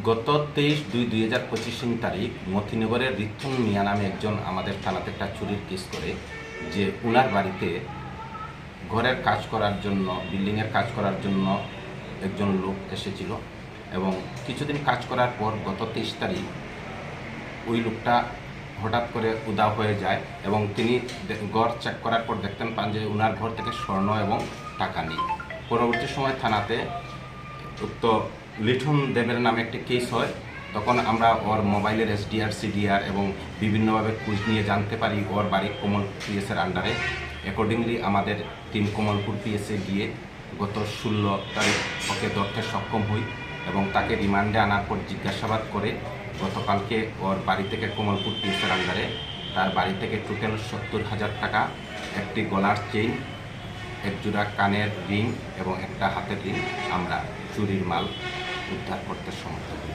গত 23/2/2025 তারিখ মতিনগরের রিথুন মিয়া নামে একজন আমাদের থানাতে একটা চুরির কেস করে, যে উনার বাড়িতে ঘরের কাজ করার জন্য, বিল্ডিংয়ের কাজ করার জন্য একজন লোক এসেছিল এবং কিছুদিন কাজ করার পর গত 23 তারিখ ওই লোকটা হঠাৎ করে উধাও হয়ে যায় এবং তিনি ঘর চেক করার পর দেখতেন পান যে উনার ঘর থেকে স্বর্ণ এবং টাকা নেই। পরবর্তী সময় থানাতে উক্ত লিঠন দেবের নামে একটি কেস হয়। তখন আমরা ওর মোবাইলের SDR CDR এবং বিভিন্নভাবে খোঁজ নিয়ে জানতে পারি ওর বাড়ি কমল পিএসের আন্ডারে। অ্যাকর্ডিংলি আমাদের টিম কমলপুর পিএসে গিয়ে গত 16 তারিখ ওকে ধরতে সক্ষম হই এবং তাকে রিমান্ডে আনার পর জিজ্ঞাসাবাদ করে গতকালকে ওর বাড়ি থেকে কমলপুর পিএসের আন্ডারে তার বাড়ি থেকে টোটাল 70,000 টাকা, একটি গলার চেইন, এক জোড়া কানের রিং এবং একটা হাতের রিং আমরা চুরির মাল উদ্ধার করতে সমর্থ হই।